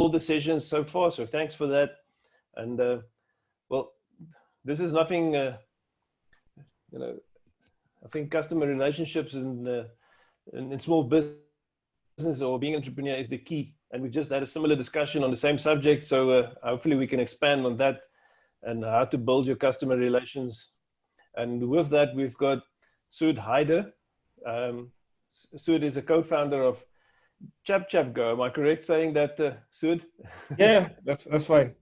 all the sessions so far, so thanks for that. And well, this is nothing, you know, I think customer relationships in small business or being an entrepreneur is the key. And we've just had a similar discussion on the same subject. So hopefully we can expand on that and how to build your customer relations. And with that, we've got Soud Hyder. Soud is a co-founder of Go. Am I correct saying that, Soud? Yeah, that's fine.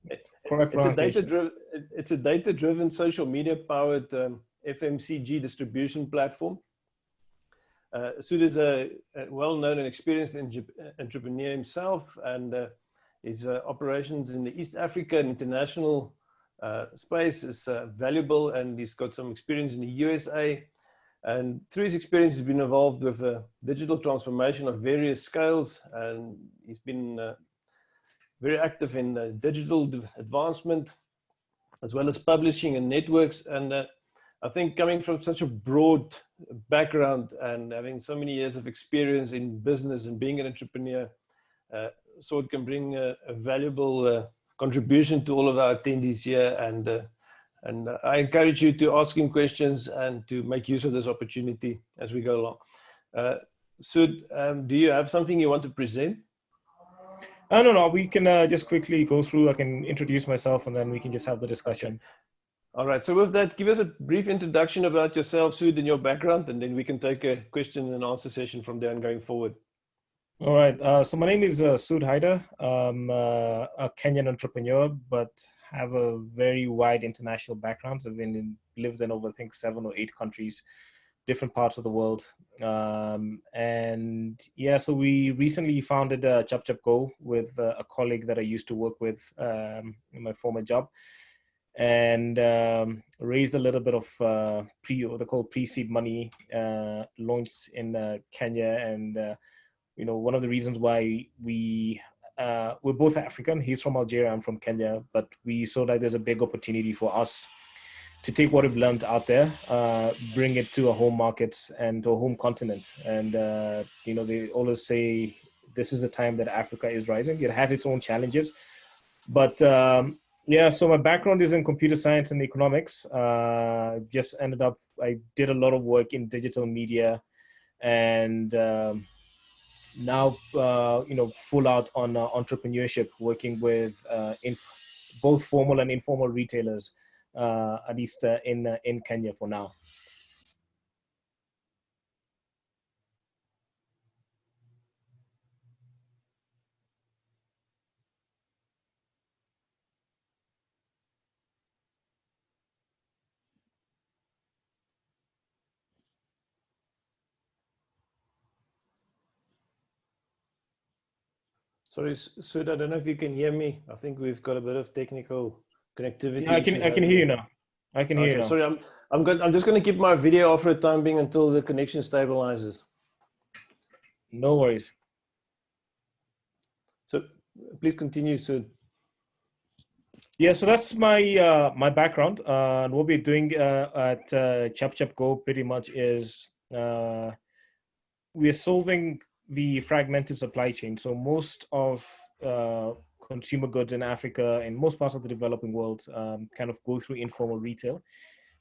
Correct pronunciation. It's a data-driven social media-powered FMCG distribution platform. Soud is a well-known and experienced entrepreneur himself, and his operations in the East Africa and international space is valuable, and he's got some experience in the USA. And through his experience, he's been involved with digital transformation of various scales, and he's been very active in digital advancement, as well as publishing and networks. And I think coming from such a broad background and having so many years of experience in business and being an entrepreneur, Soud can bring a valuable contribution to all of our attendees here. And I encourage you to ask him questions and to make use of this opportunity as we go along. Soud, do you have something you want to present? No. We can just quickly go through. I can introduce myself, and then we can just have the discussion. Okay. All right. So with that, give us a brief introduction about yourself, Soud, and your background, and then we can take a question and answer session from there and going forward. All right. So my name is Soud Hyder. I'm a Kenyan entrepreneur, but have a very wide international background. I've lived in over, I think, 7 or 8 countries, different parts of the world. And yeah, so we recently founded Go with a colleague that I used to work with in my former job, and raised a little bit of what they call pre-seed money, launched in Kenya. And one of the reasons why we're both African. He's from Algeria, I'm from Kenya, but we saw that there's a big opportunity for us to take what we've learned out there, bring it to our home markets and to our home continent. And they always say this is the time that Africa is rising. It has its own challenges, but yeah, so my background is in computer science and economics. I did a lot of work in digital media, and now, full out on entrepreneurship, working with both formal and informal retailers, at least in Kenya for now. Sorry, Soud, I don't know if you can hear me. I think we've got a bit of technical connectivity. Yeah, I can hear you now. I can hear you now. Sorry, I'm just going to keep my video off for the time being until the connection stabilizes. No worries. So please continue, Soud. Yeah, so that's my my background. And what we're doing at Go pretty much is we're solving the fragmented supply chain. So most of consumer goods in Africa and most parts of the developing world kind of go through informal retail,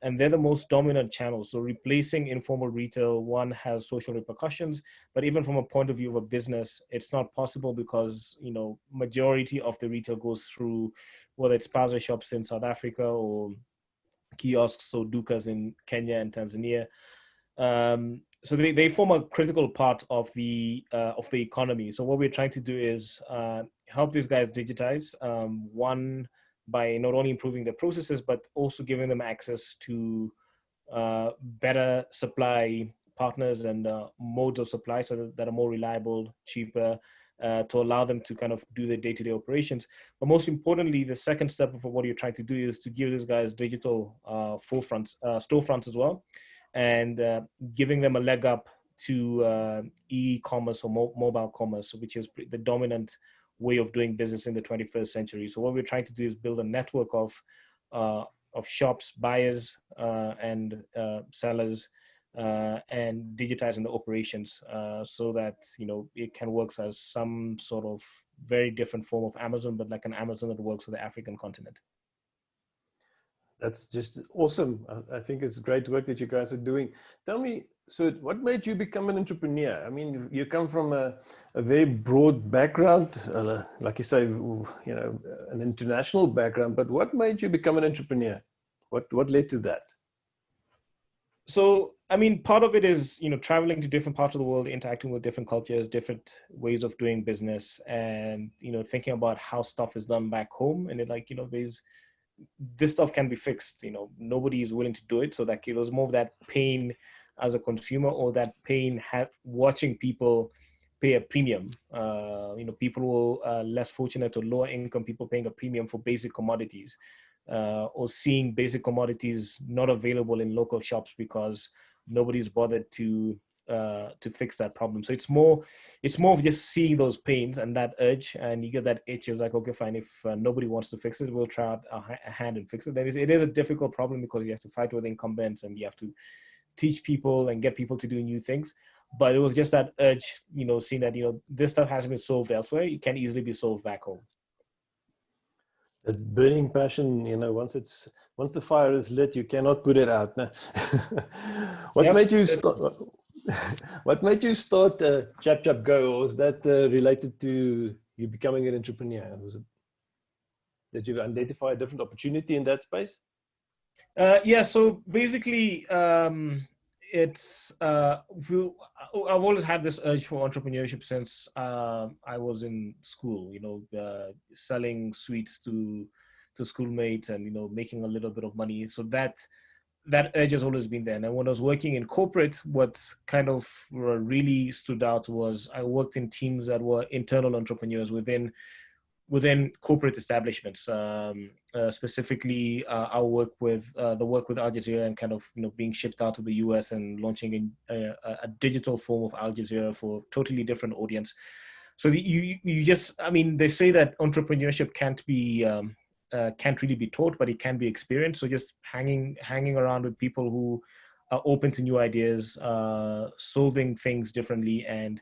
and they're the most dominant channel. So replacing informal retail, one, has social repercussions, but even from a point of view of a business, it's not possible because majority of the retail goes through, whether it's spaza shops in South Africa or kiosks or dukas in Kenya and Tanzania. So they form a critical part of the economy. So what we're trying to do is help these guys digitize, one, by not only improving their processes, but also giving them access to better supply partners and modes of supply, so that are more reliable, cheaper, to allow them to kind of do their day-to-day operations. But most importantly, the second step of what you're trying to do is to give these guys digital storefronts as well, and giving them a leg up to e-commerce or mobile commerce, which is the dominant way of doing business in the 21st century. So what we're trying to do is build a network of shops, buyers, and sellers, and digitizing the operations, so that it can work as some sort of very different form of Amazon, but like an Amazon that works for the African continent. That's just awesome. I think it's great work that you guys are doing. Tell me, so what made you become an entrepreneur? I mean, you come from a very broad background, like you say, you know, an international background, but what made you become an entrepreneur? What led to that? So, I mean, part of it is, you know, traveling to different parts of the world, interacting with different cultures, different ways of doing business, and, you know, thinking about how stuff is done back home. And it, like, you know, this stuff can be fixed, you know, nobody is willing to do it. So that it was more of that pain as a consumer, or that pain watching people pay a premium. You know, people who are less fortunate or lower income, people paying a premium for basic commodities, or seeing basic commodities not available in local shops because nobody's bothered to fix that problem. So it's more of just seeing those pains and that urge, and you get that itch. Is like, okay, fine, if nobody wants to fix it, we'll try out a hand and fix it. It is a difficult problem because you have to fight with incumbents, and you have to teach people and get people to do new things. But it was just that urge, you know, seeing that, you know, this stuff hasn't been solved elsewhere, it can easily be solved back home. That burning passion, you know, once the fire is lit, you cannot put it out. No? What made you start? What made you start Chap Chap Go? Or was that related to you becoming an entrepreneur? Was it that you identify a different opportunity in that space? Yeah, so basically, it's I've always had this urge for entrepreneurship since I was in school. You know, selling sweets to schoolmates, and, you know, making a little bit of money. So that urge has always been there. And when I was working in corporate, what kind of really stood out was I worked in teams that were internal entrepreneurs within corporate establishments. Specifically, our work with Al Jazeera, and kind of, you know, being shipped out to the US and launching a digital form of Al Jazeera for a totally different audience. So you just, I mean, they say that entrepreneurship can't really be taught, but it can be experienced. So just hanging around with people who are open to new ideas, solving things differently, and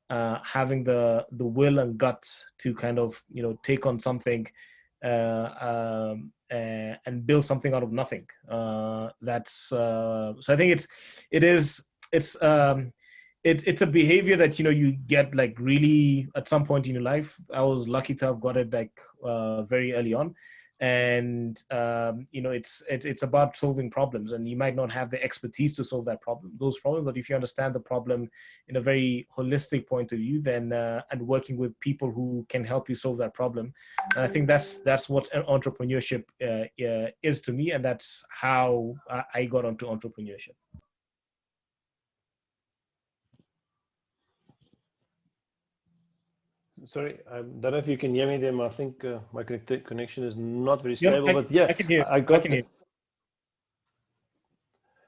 having the will and guts to kind of, you know, take on something and build something out of nothing. So I think it's a behavior that, you know, you get like really at some point in your life. I was lucky to have got it like very early on. And you know, it's about solving problems, and you might not have the expertise to solve those problems, but if you understand the problem in a very holistic point of view, then and working with people who can help you solve that problem, and I think that's what entrepreneurship is to me, and that's how I got onto entrepreneurship. Sorry, I don't know if you can hear me there. I think my connection is not very stable, but yeah, I can hear. I got it.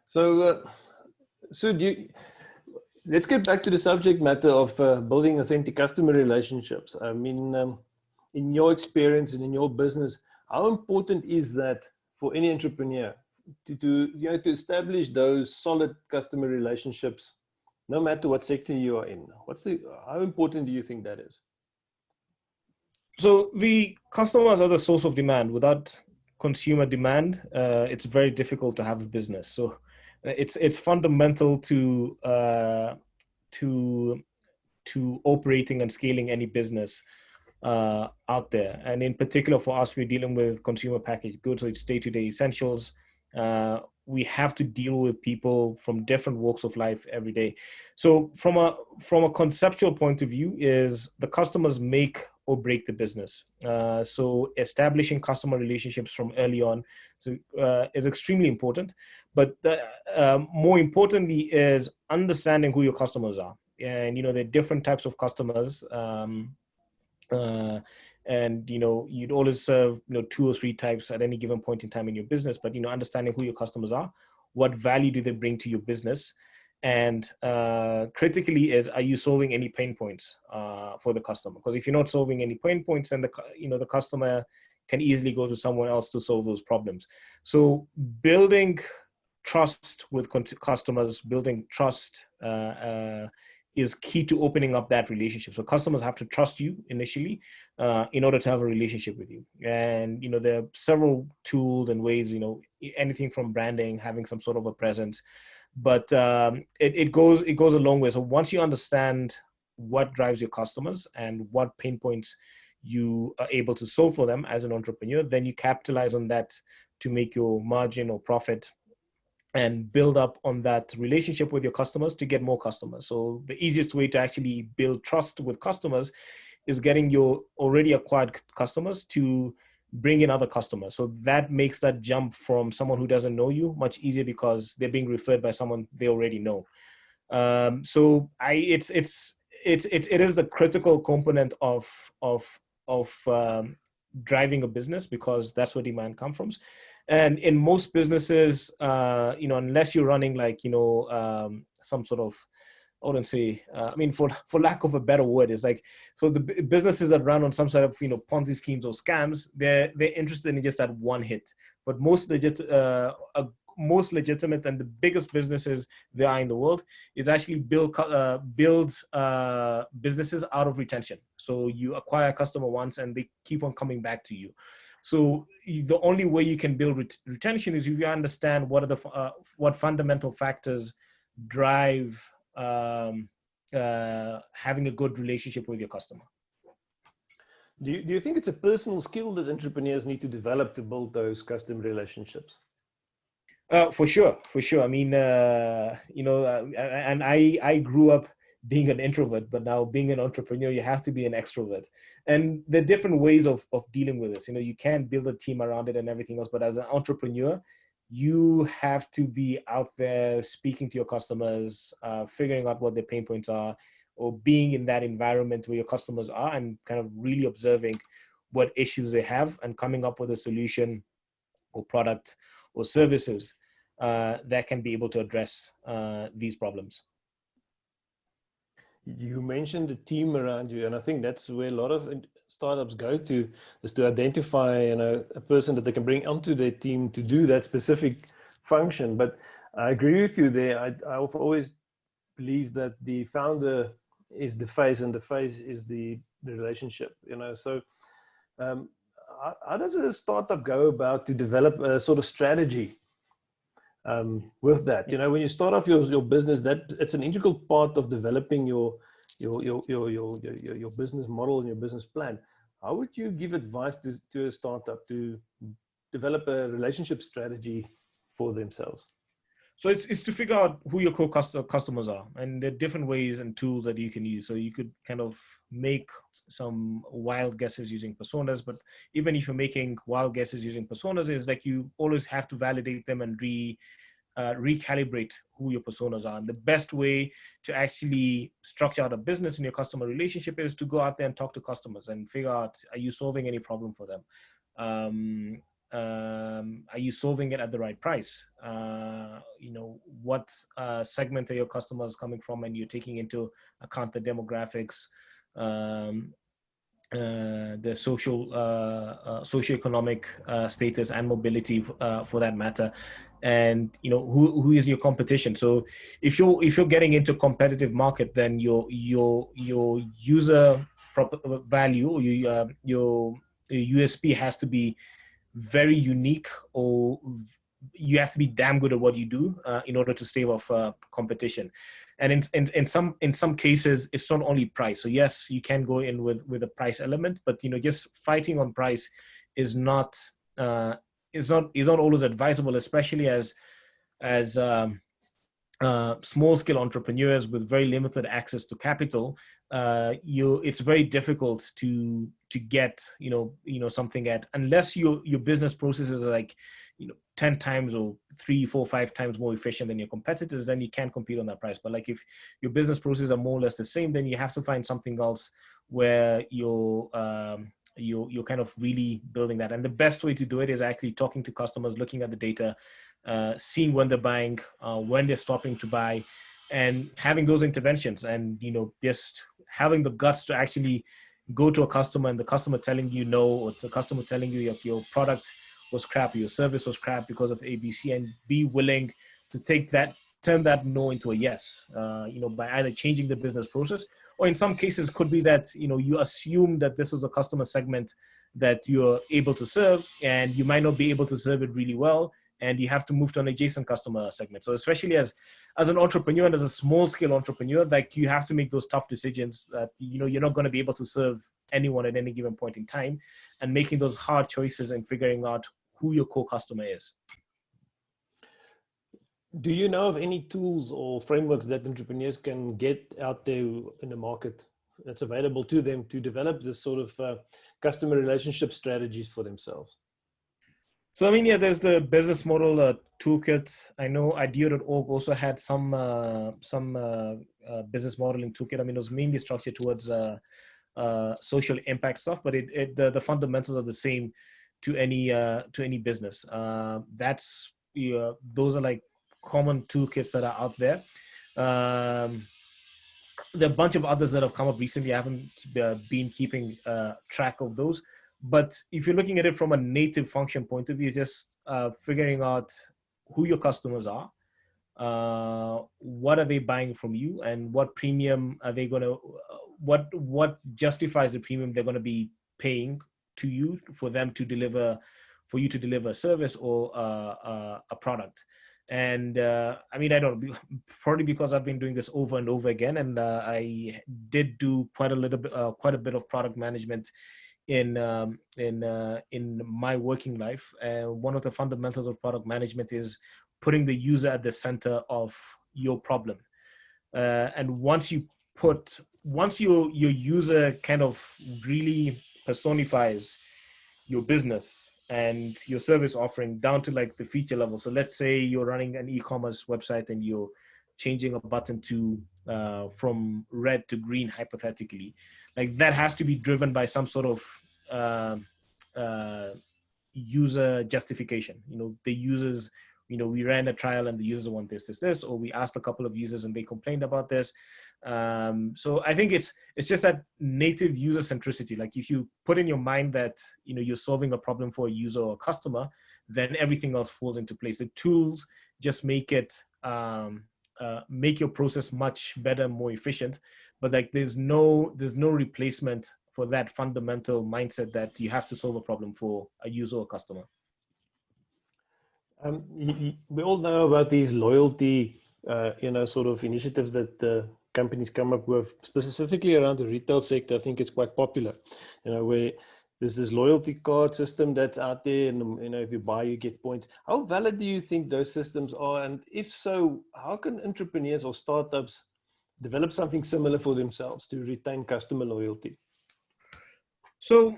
So, let's get back to the subject matter of building authentic customer relationships. I mean, in your experience and in your business, how important is that for any entrepreneur to establish those solid customer relationships, no matter what sector you are in? How important do you think that is? So the customers are the source of demand. Without consumer demand, it's very difficult to have a business. So it's fundamental to operating and scaling any business out there. And in particular for us, we're dealing with consumer packaged goods, so it's day-to-day essentials. We have to deal with people from different walks of life every day. So from a conceptual point of view, is the customers make or break the business. So establishing customer relationships from early on is extremely important. But more importantly is understanding who your customers are. And, you know, there are different types of customers. And, you know, you'd always serve, you know, 2 or 3 types at any given point in time in your business. But, you know, understanding who your customers are, what value do they bring to your business, and critically is, are you solving any pain points for the customer? Because if you're not solving any pain points, then the customer can easily go to someone else to solve those problems. So building trust with customers, building trust is key to opening up that relationship. So customers have to trust you initially in order to have a relationship with you. And, there are several tools and ways, anything from branding, having some sort of a presence, but it goes a long way. So once you understand what drives your customers and what pain points you are able to solve for them as an entrepreneur, then you capitalize on that to make your margin or profit and build up on that relationship with your customers to get more customers. So the easiest way to actually build trust with customers is getting your already acquired customers to bring in other customers. So that makes that jump from someone who doesn't know you much easier because they're being referred by someone they already know. So it is the critical component of driving a business, because that's where demand comes from. And in most businesses, unless you're running some sort of, I wouldn't say, for lack of a better word, it's like, so the businesses that run on some sort of, Ponzi schemes or scams, they're interested in just that one hit. But most legitimate and the biggest businesses there are in the world is actually build businesses out of retention. So you acquire a customer once and they keep on coming back to you. So the only way you can build retention is if you understand what fundamental factors drive having a good relationship with your customer. Do you think it's a personal skill that entrepreneurs need to develop to build those customer relationships? For sure. I mean, and I grew up being an introvert, but now being an entrepreneur, you have to be an extrovert. And there are different ways of dealing with this. You can build a team around it and everything else, but as an entrepreneur, you have to be out there speaking to your customers, figuring out what their pain points are, or being in that environment where your customers are and kind of really observing what issues they have and coming up with a solution or product or services that can be able to address these problems. You mentioned the team around you, and I think that's where a lot of startups go to, is to identify a person that they can bring onto their team to do that specific function. But I agree with you there. I've always believed that the founder is the face and the face is the relationship. So how does a startup go about to develop a sort of strategy with that? When you start off your business, that it's an integral part of developing your business model and your business plan. How would you give advice to a startup to develop a relationship strategy for themselves? So it's to figure out who your core customers are, and there are different ways and tools that you can use. So you could kind of make some wild guesses using personas, but even if you're making wild guesses using personas, is like you always have to validate them and recalibrate who your personas are. And the best way to actually structure out a business in your customer relationship is to go out there and talk to customers and figure out, are you solving any problem for them? Are you solving it at the right price? What segment are your customers coming from, and you're taking into account the demographics, the socioeconomic status and mobility for that matter, and who is your competition. So if you're getting into competitive market, then your user value or your USP has to be very unique, or you have to be damn good at what you do in order to stave off competition. And in some cases, it's not only price. So yes, you can go in with a price element, but just fighting on price is not always advisable, especially as small scale entrepreneurs with very limited access to capital. It's very difficult to get something at, unless your business processes are like 10 times or 3, 4, 5 times more efficient than your competitors, then you can't compete on that price. But like if your business processes are more or less the same, then you have to find something else where you're kind of really building that. And the best way to do it is actually talking to customers, looking at the data, seeing when they're buying, when they're stopping to buy, and having those interventions, and just having the guts to actually go to a customer and the customer telling you no, or the customer telling you your product was crap, your service was crap because of ABC, and be willing to take that turn that no into a yes, by either changing the business process, or in some cases could be that, you assume that this is a customer segment that you're able to serve, and you might not be able to serve it really well, and you have to move to an adjacent customer segment. So especially as an entrepreneur and as a small scale entrepreneur, like you have to make those tough decisions that, you're not going to be able to serve anyone at any given point in time, and making those hard choices and figuring out who your core customer is. Do you know of any tools or frameworks that entrepreneurs can get out there in the market that's available to them to develop this sort of customer relationship strategies for themselves? So, there's the business model toolkit. I know idea.org also had some business modeling toolkit. It was mainly structured towards social impact stuff, but the fundamentals are the same to any business. Those are like common toolkits that are out there. There are a bunch of others that have come up recently. I haven't been keeping track of those. But if you're looking at it from a native function point of view, just figuring out who your customers are, what are they buying from you, and what premium are they going to, what justifies the premium they're going to be paying to you for you to deliver a service or a product. And I don't know, probably because I've been doing this over and over again, and I did do quite a bit of product management in my working life. One of the fundamentals of product management is putting the user at the center of your problem. And once your user kind of really personifies your business and your service offering down to like the feature level. So let's say you're running an e-commerce website and you're changing a button to from red to green, hypothetically, like that has to be driven by some sort of user justification. The users, we ran a trial and the users want this, or we asked a couple of users and they complained about this. So I think it's just that native user centricity. Like if you put in your mind that, you're solving a problem for a user or a customer, then everything else falls into place. The tools just make it, make your process much better, more efficient. But like there's no replacement for that fundamental mindset that you have to solve a problem for a user or customer. We all know about these loyalty, sort of initiatives that companies come up with, specifically around the retail sector. I think it's quite popular, where there's this loyalty card system that's out there, and if you buy, you get points. How valid do you think those systems are? And if so, how can entrepreneurs or startups develop something similar for themselves to retain customer loyalty? So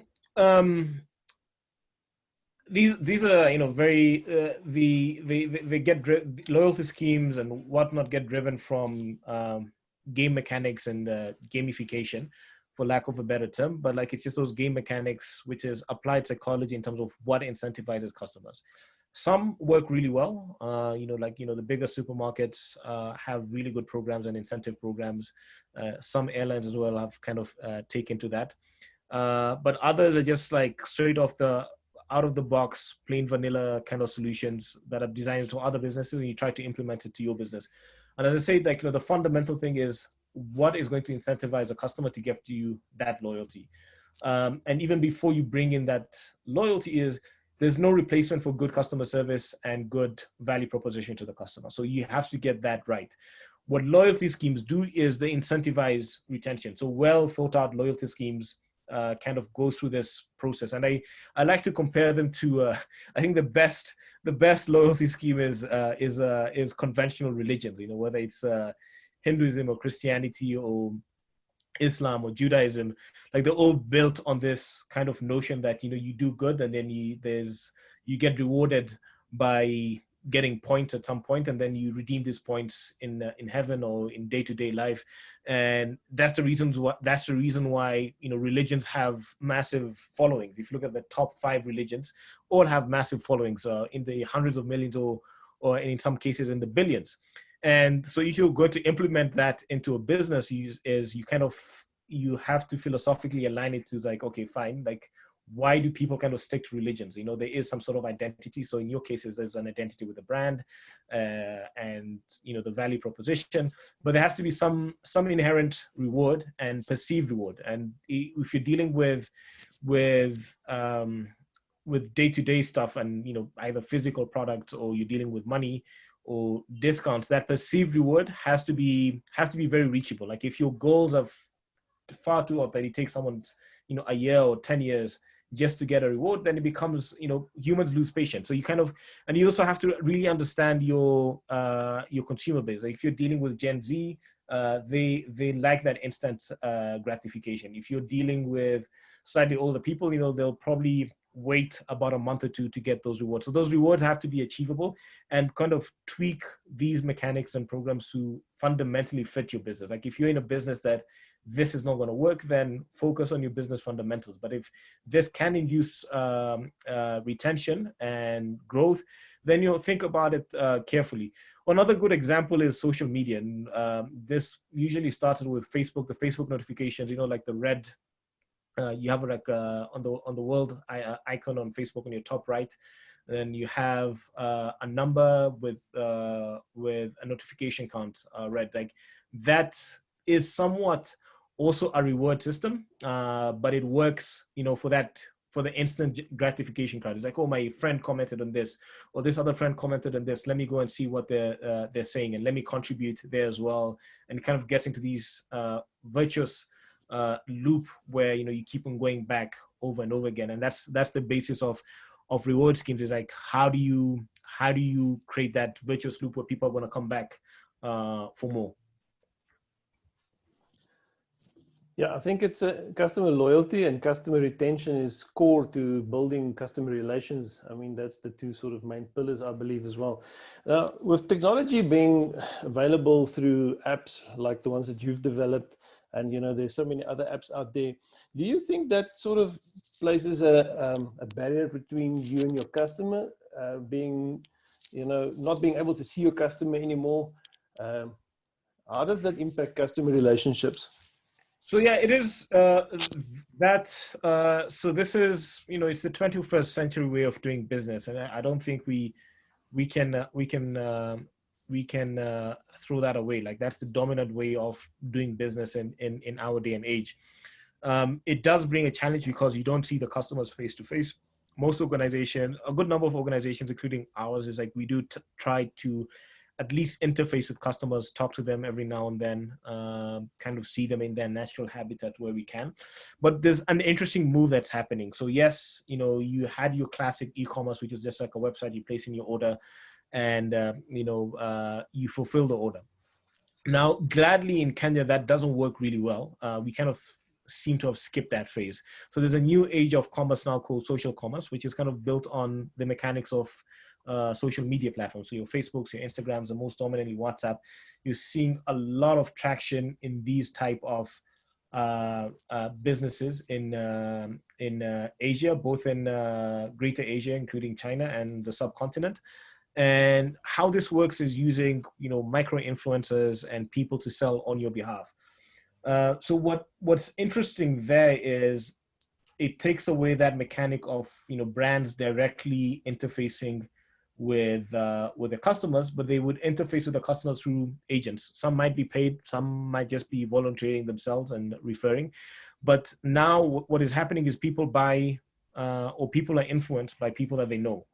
these are very they get loyalty schemes and whatnot get driven from game mechanics and gamification, for lack of a better term. But like it's just those game mechanics, which is applied psychology in terms of what incentivizes customers. Some work really well. The bigger supermarkets have really good programs and incentive programs. Some airlines as well have kind of taken to that. But others are just like straight off out of the box, plain vanilla kind of solutions that are designed to other businesses, and you try to implement it to your business. And as I say, like, the fundamental thing is what is going to incentivize a customer to give to you that loyalty. And even before you bring in that loyalty, there's no replacement for good customer service and good value proposition to the customer. So you have to get that right. What loyalty schemes do is they incentivize retention. So well thought out loyalty schemes kind of go through this process, and I like to compare them to I think the best loyalty scheme is conventional religions. Whether it's Hinduism or Christianity or Islam or Judaism, like they're all built on this kind of notion that you do good and then you get rewarded by getting points at some point, and then you redeem these points in heaven or in day-to-day life. And that's the reason why religions have massive followings. If you look at the top 5 religions, all have massive followings in the hundreds of millions or in some cases in the billions. And so if you're going to implement that into a business, you have to philosophically align it to like, okay, fine, like why do people kind of stick to religions? There is some sort of identity. So in your cases, there's an identity with the brand and the value proposition, but there has to be some inherent reward and perceived reward. And if you're dealing with day-to-day stuff and either physical products, or you're dealing with money or discounts, that perceived reward has to be very reachable. Like if your goals are far too off that it takes someone a year or 10 years just to get a reward, then it becomes humans lose patience. So and you also have to really understand your consumer base. Like if you're dealing with Gen Z, they like that instant gratification. If you're dealing with slightly older people, they'll probably wait about a month or two to get those rewards. So those rewards have to be achievable, and kind of tweak these mechanics and programs to fundamentally fit your business. Like if you're in a business that this is not going to work, then focus on your business fundamentals. But if this can induce retention and growth, then think about it carefully. Another good example is social media. And this usually started with Facebook, the Facebook notifications, like the red, you have like on the world icon on Facebook on your top right. And then you have a number with a notification count red. Like that is somewhat also a reward system, but it works, for the instant gratification card. It's like, oh, my friend commented on this, or this other friend commented on this. Let me go and see what they're saying, and let me contribute there as well. And it kind of gets into these virtuous loop where you keep on going back over and over again. And that's the basis of reward schemes, is like how do you create that virtuous loop where people are going to come back for more. Yeah, I think it's customer loyalty and customer retention is core to building customer relations. I mean, that's the two sort of main pillars, I believe, as well. With technology being available through apps like the ones that you've developed, and there's so many other apps out there, do you think that sort of places a barrier between you and your customer, being, not being able to see your customer anymore? How does that impact customer relationships? So yeah, it is so this is, it's the 21st century way of doing business, and I don't think we can throw that away. Like that's the dominant way of doing business in our day and age. It does bring a challenge because you don't see the customers face to face. Most organizations, a good number of organizations, including ours, is like we do try to at least interface with customers, talk to them every now and then, kind of see them in their natural habitat where we can. But there's an interesting move that's happening. So yes, you had your classic e-commerce, which is just like a website, you place in your order and, you fulfill the order. Now, gladly in Kenya, that doesn't work really well. We kind of seem to have skipped that phase. So there's a new age of commerce now called social commerce, which is kind of built on the mechanics of social media platforms. So your Facebooks, your Instagrams, and most dominantly WhatsApp. You're seeing a lot of traction in these type of businesses in Asia, both in Greater Asia, including China and the subcontinent. And how this works is using, micro influencers and people to sell on your behalf. So what's interesting there is it takes away that mechanic of, brands directly interfacing with the customers, but they would interface with the customers through agents. Some might be paid, some might just be volunteering themselves and referring. But now what is happening is people buy or people are influenced by people that they know,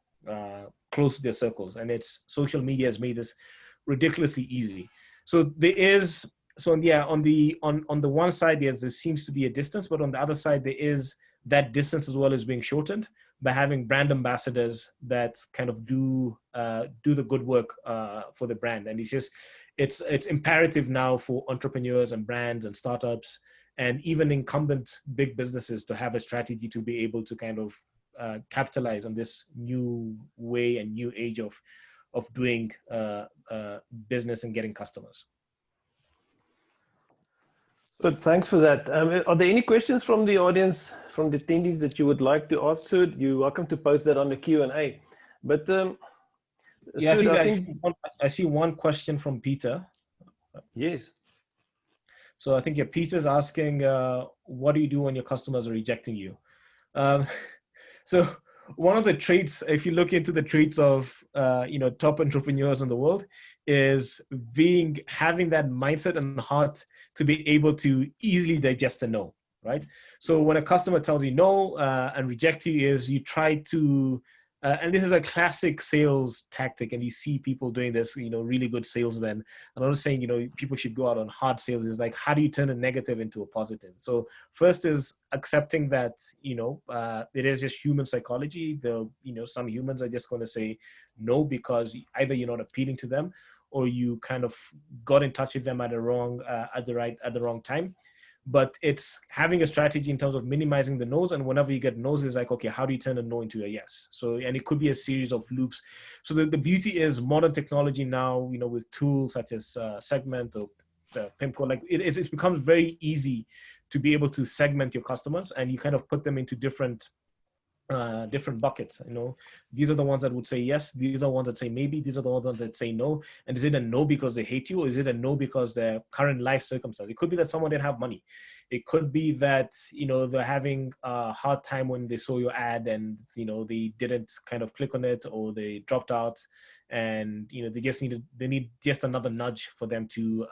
close to their circles, and social media has made this ridiculously easy. So there is, on the one side there seems to be a distance, but on the other side there is that distance as well as being shortened by having brand ambassadors that kind of do the good work for the brand. And it's imperative now for entrepreneurs and brands and startups and even incumbent big businesses to have a strategy to be able to kind of capitalize on this new way and new age of doing business and getting customers. Good, thanks for that. Are there any questions from the audience, from the attendees that you would like to ask Soud? You're welcome to post that on the Q&A. But yeah, Soud, I see one question from Peter. Yes. So I think Peter's asking, what do you do when your customers are rejecting you? Um, so one of the traits, if you look into the traits of top entrepreneurs in the world, is having that mindset and heart to be able to easily digest a no, right? So when a customer tells you no and reject you, is you try to and this is a classic sales tactic, and you see people doing this, really good salesmen. I'm not saying, people should go out on hard sales. Is like, how do you turn a negative into a positive? So first is accepting that, it is just human psychology. Some humans are just going to say no because either you're not appealing to them, or you kind of got in touch with them at the wrong time. But it's having a strategy in terms of minimizing the no's, and whenever you get no's, it's like, okay, how do you turn a no into a yes? So, and it could be a series of loops. So the beauty is modern technology now, with tools such as Segment or PIMCO, like it becomes very easy to be able to segment your customers, and you kind of put them into different buckets. These are the ones that would say yes, these are the ones that say maybe, these are the ones that say no. And is it a no because they hate you, or is it a no because their current life circumstance? It could be that someone didn't have money. It could be that they're having a hard time when they saw your ad, and they didn't kind of click on it, or they dropped out, and they need just another nudge for them to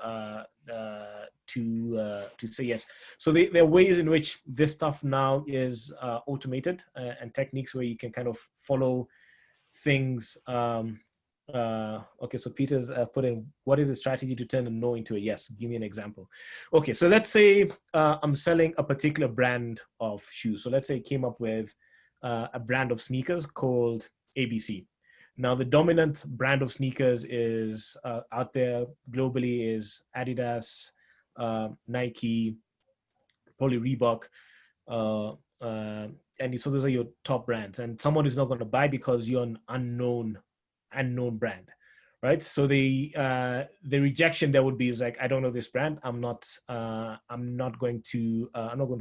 say yes. So there are ways in which this stuff now is automated, and techniques where you can kind of follow things. Okay, so Peter's put in, what is the strategy to turn a no into a yes? Give me an example. Okay, so let's say I'm selling a particular brand of shoes. So let's say I came up with a brand of sneakers called ABC. Now, the dominant brand of sneakers is out there globally is Adidas, Nike, probably Reebok, and so those are your top brands. And someone is not going to buy because you're an unknown brand, right? So the rejection there would be is like, I don't know this brand. I'm not going to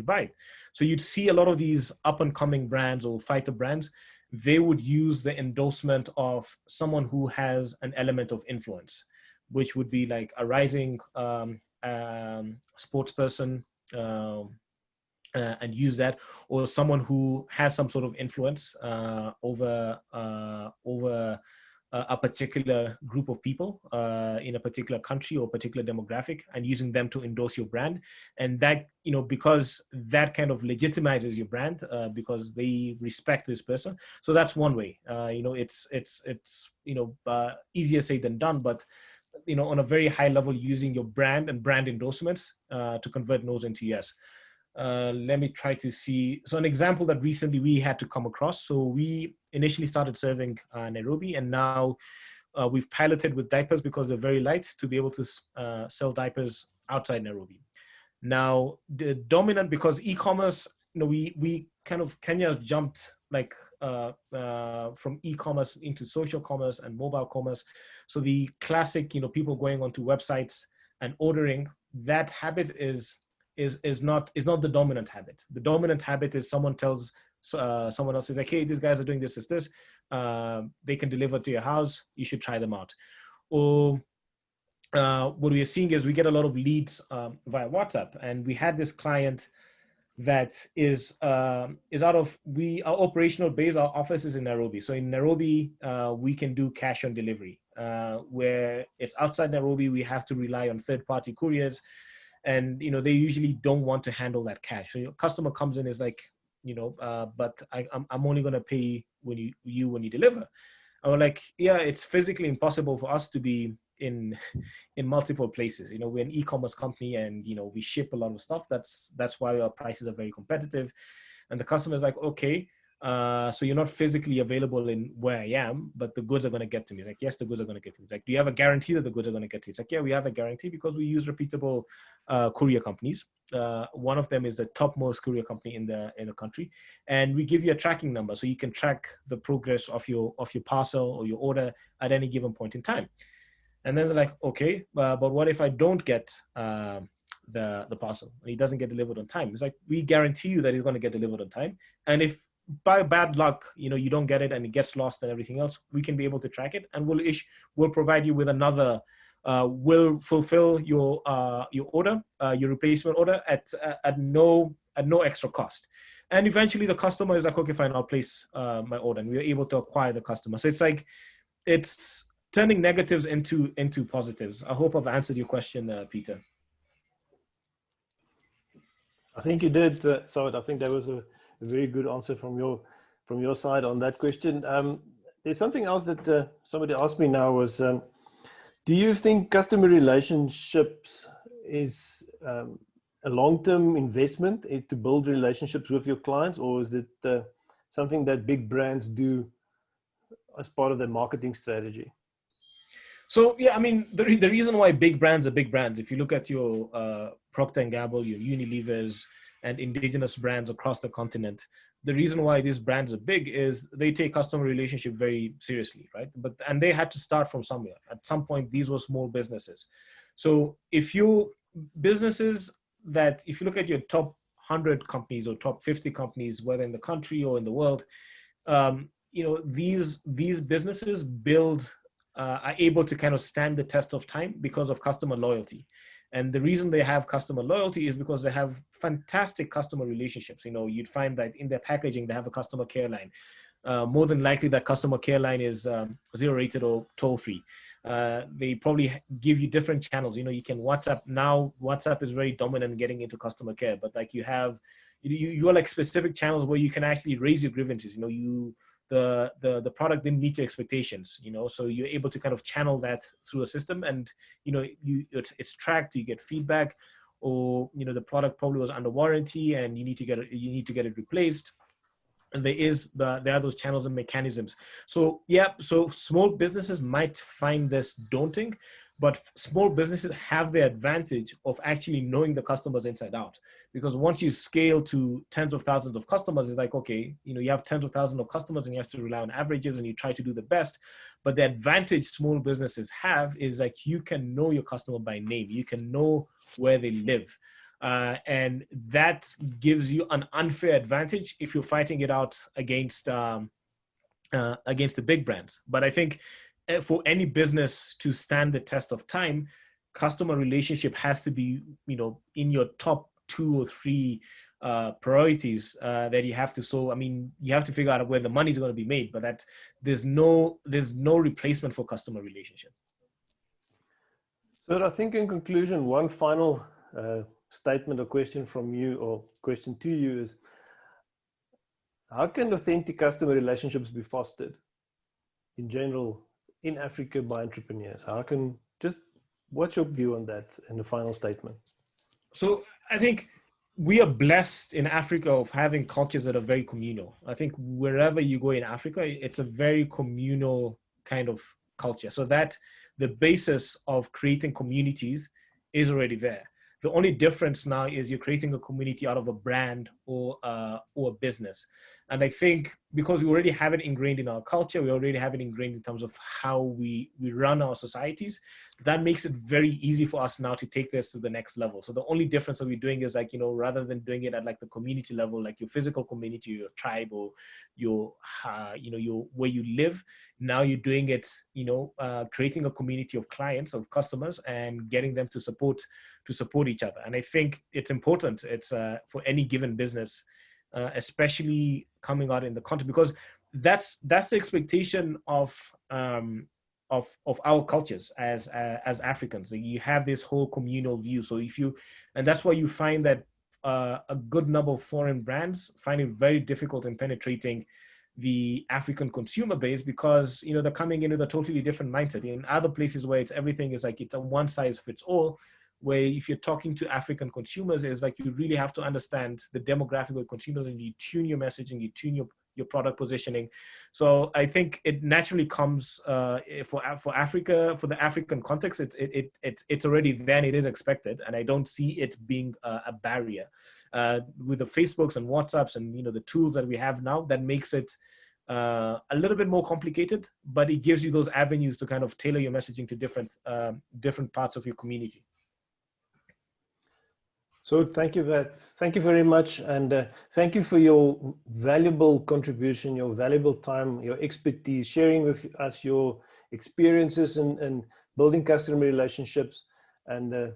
buy it. So you'd see a lot of these up and coming brands or fighter brands. They would use the endorsement of someone who has an element of influence, which would be like a rising sports person, and use that, or someone who has some sort of influence over a particular group of people in a particular country or particular demographic, and using them to endorse your brand. And that, because that kind of legitimizes your brand because they respect this person. So that's one way. It's easier said than done, but on a very high level, using your brand and brand endorsements to convert no's into yes. Let me try to see. So an example that recently we had to come across. So we initially started serving Nairobi, and now we've piloted with diapers because they're very light to be able to sell diapers outside Nairobi. Now, the dominant, because e-commerce, we kind of, Kenya jumped like from e-commerce into social commerce and mobile commerce. So the classic, people going onto websites and ordering, that habit is not the dominant habit. The dominant habit is someone tells someone else, is like, hey, these guys are doing this. They can deliver to your house. You should try them out. Or what we are seeing is we get a lot of leads via WhatsApp. And we had this client that is out of, our operational base, our office is in Nairobi. So in Nairobi, we can do cash on delivery. Where it's outside Nairobi, we have to rely on third-party couriers. And, they usually don't want to handle that cash. So your customer comes in, is like, but I'm only going to pay when you deliver. And we're like, yeah, it's physically impossible for us to be in multiple places. We're an e-commerce company, and, we ship a lot of stuff. That's why our prices are very competitive. And the customer is like, okay, so you're not physically available in where I am, but the goods are going to get to me. Like, yes, the goods are going to get to me. It's like, do you have a guarantee that the goods are going to get to you? It's like, yeah, we have a guarantee because we use reputable courier companies. One of them is the topmost courier company in the country, and we give you a tracking number so you can track the progress of your parcel or your order at any given point in time. And then they're like, okay, but what if I don't get the parcel and it doesn't get delivered on time? It's like, we guarantee you that it's going to get delivered on time, and if by bad luck, you don't get it and it gets lost and everything else, we can be able to track it, and we'll provide you with another. We'll fulfill your order, your replacement order at no extra cost. And eventually the customer is like, okay, fine, I'll place my order, and we are able to acquire the customer. So it's like, it's turning negatives into positives. I hope I've answered your question, Peter. I think you did, Soud. I think that was a very good answer from your side on that question. There's something else that somebody asked me now was, do you think customer relationships is a long-term investment to build relationships with your clients, or is it something that big brands do as part of their marketing strategy? So yeah, I mean, the reason why big brands are big brands, if you look at your Procter & Gamble, your Unilevers, and indigenous brands across the continent, the reason why these brands are big is they take customer relationship very seriously, right? And they had to start from somewhere. At some point, these were small businesses. So if you if you look at your top 100 companies or top 50 companies, whether in the country or in the world, these businesses are able to kind of stand the test of time because of customer loyalty. And the reason they have customer loyalty is because they have fantastic customer relationships. You'd find that in their packaging, they have a customer care line. More than likely, that customer care line is 0-rated or toll-free. They probably give you different channels. You can WhatsApp. Now, WhatsApp is very dominant in getting into customer care, but like you have like specific channels where you can actually raise your grievances. The product didn't meet your expectations, so you're able to kind of channel that through a system, and it's tracked. You get feedback, or the product probably was under warranty and you need to get it replaced. And there are those channels and mechanisms. So yeah, so small businesses might find this daunting, but small businesses have the advantage of actually knowing the customers inside out. Because once you scale to tens of thousands of customers, it's like, okay, you have tens of thousands of customers and you have to rely on averages and you try to do the best. But the advantage small businesses have is like, you can know your customer by name. You can know where they live. And that gives you an unfair advantage if you're fighting it out against the big brands. But I think for any business to stand the test of time, customer relationship has to be, in your top 2 or 3 priorities that you have to. So, I mean, you have to figure out where the money is going to be made, but that there's no replacement for customer relationship. So I think in conclusion, one final statement or question from you, or question to you, is how can authentic customer relationships be fostered in general in Africa by entrepreneurs? What's your view on that in the final statement? So I think we are blessed in Africa of having cultures that are very communal. I think wherever you go in Africa, it's a very communal kind of culture. So that the basis of creating communities is already there. The only difference now is you're creating a community out of a brand or a business. And I think because we already have it ingrained in our culture, we already have it ingrained in terms of how we run our societies, that makes it very easy for us now to take this to the next level. So the only difference that we're doing is like, rather than doing it at like the community level, like your physical community, your tribe, or your where you live, now you're doing it, creating a community of clients, of customers, and getting them to support each other. And I think it's important. It's for any given business, especially coming out in the content, because that's the expectation of our cultures as Africans. You have this whole communal view. So and that's why you find that a good number of foreign brands find it very difficult in penetrating the African consumer base, because they're coming in with a totally different mindset. In other places where everything is like it's a one size fits all, where if you're talking to African consumers, it's like you really have to understand the demographic of consumers, and you tune your messaging, you tune your product positioning. So I think it naturally comes for Africa, for the African context, it's already there and it is expected, and I don't see it being a barrier. With the Facebooks and WhatsApps and the tools that we have now, that makes it a little bit more complicated, but it gives you those avenues to kind of tailor your messaging to different parts of your community. So thank you very much, and thank you for your valuable contribution, your valuable time, your expertise, sharing with us your experiences in building customer relationships. And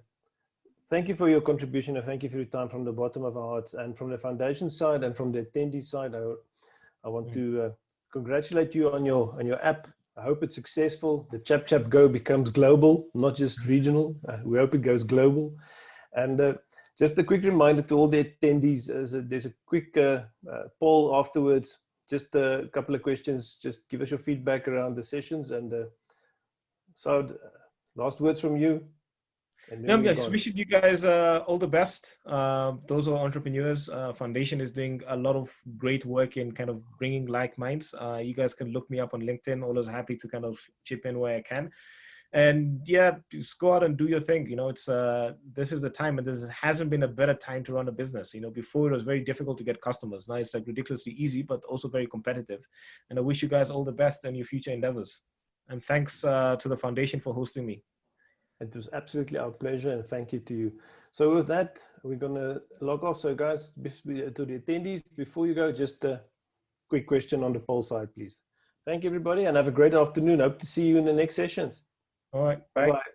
Thank you for your contribution, and thank you for your time from the bottom of our hearts. And from the foundation side and from the attendee side, I want to congratulate you on your app. I hope it's successful. The Chap Chap Go becomes global, not just regional. We hope it goes global. And just a quick reminder to all the attendees, there's a quick poll afterwards. Just a couple of questions. Just give us your feedback around the sessions. And Soud, last words from you. No, yes, wishing you guys all the best. Those who are entrepreneurs, Foundation is doing a lot of great work in kind of bringing like minds. You guys can look me up on LinkedIn. Always happy to kind of chip in where I can. And yeah, just go out and do your thing. You know, it's this is the time, and this hasn't been a better time to run a business. You know, before it was very difficult to get customers. Now it's like ridiculously easy, but also very competitive. And I wish you guys all the best in your future endeavors. And thanks to the Foundation for hosting me. It was absolutely our pleasure, and thank you to you. So with that, we're going to log off. So guys, to the attendees, before you go, just a quick question on the poll side, please. Thank you, everybody, and have a great afternoon. Hope to see you in the next sessions. All right. Bye. Bye-bye.